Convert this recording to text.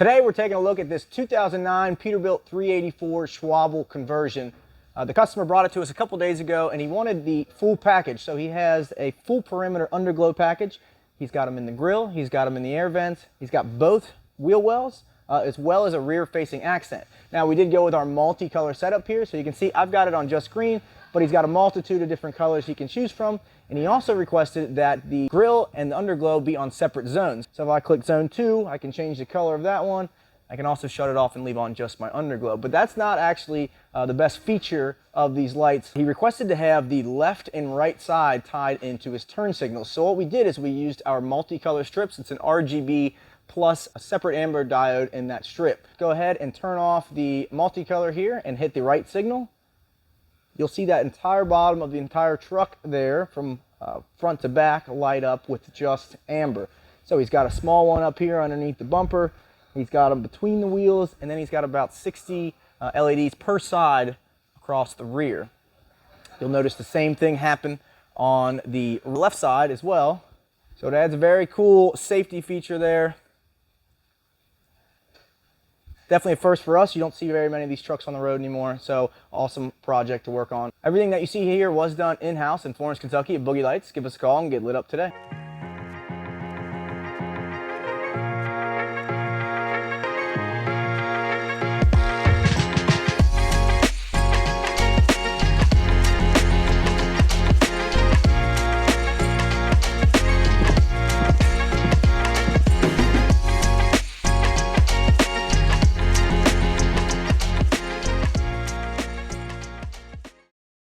Today we're taking a look at this 2009 Peterbilt 384 Schwalbe conversion. The customer brought it to us a couple days ago and he wanted the full package. So he has a full perimeter underglow package. He's got them in the grille, he's got them in the air vents, he's got both wheel wells, as well as a rear facing accent. Now we did go with our multicolor setup here, so you can see I've got it on just green, but he's got a multitude of different colors he can choose from. And he also requested that the grille and the underglow be on separate zones. So if I click zone 2, I can change the color of that one. I can also shut it off and leave on just my underglow. But that's not actually the best feature of these lights. He requested to have the left and right side tied into his turn signals. So what we did is we used our multicolor strips. It's an RGB plus a separate amber diode in that strip. Go ahead and turn off the multicolor here and hit the right signal. You'll see that entire bottom of the entire truck there from front to back light up with just amber. So he's got a small one up here underneath the bumper. He's got them between the wheels, and then he's got about 60 LEDs per side across the rear. You'll notice the same thing happen on the left side as well. So it adds a very cool safety feature there. Definitely a first for us. You don't see very many of these trucks on the road anymore, so awesome project to work on. Everything that you see here was done in-house in Florence, Kentucky at Boogey Lights. Give us a call and get lit up today.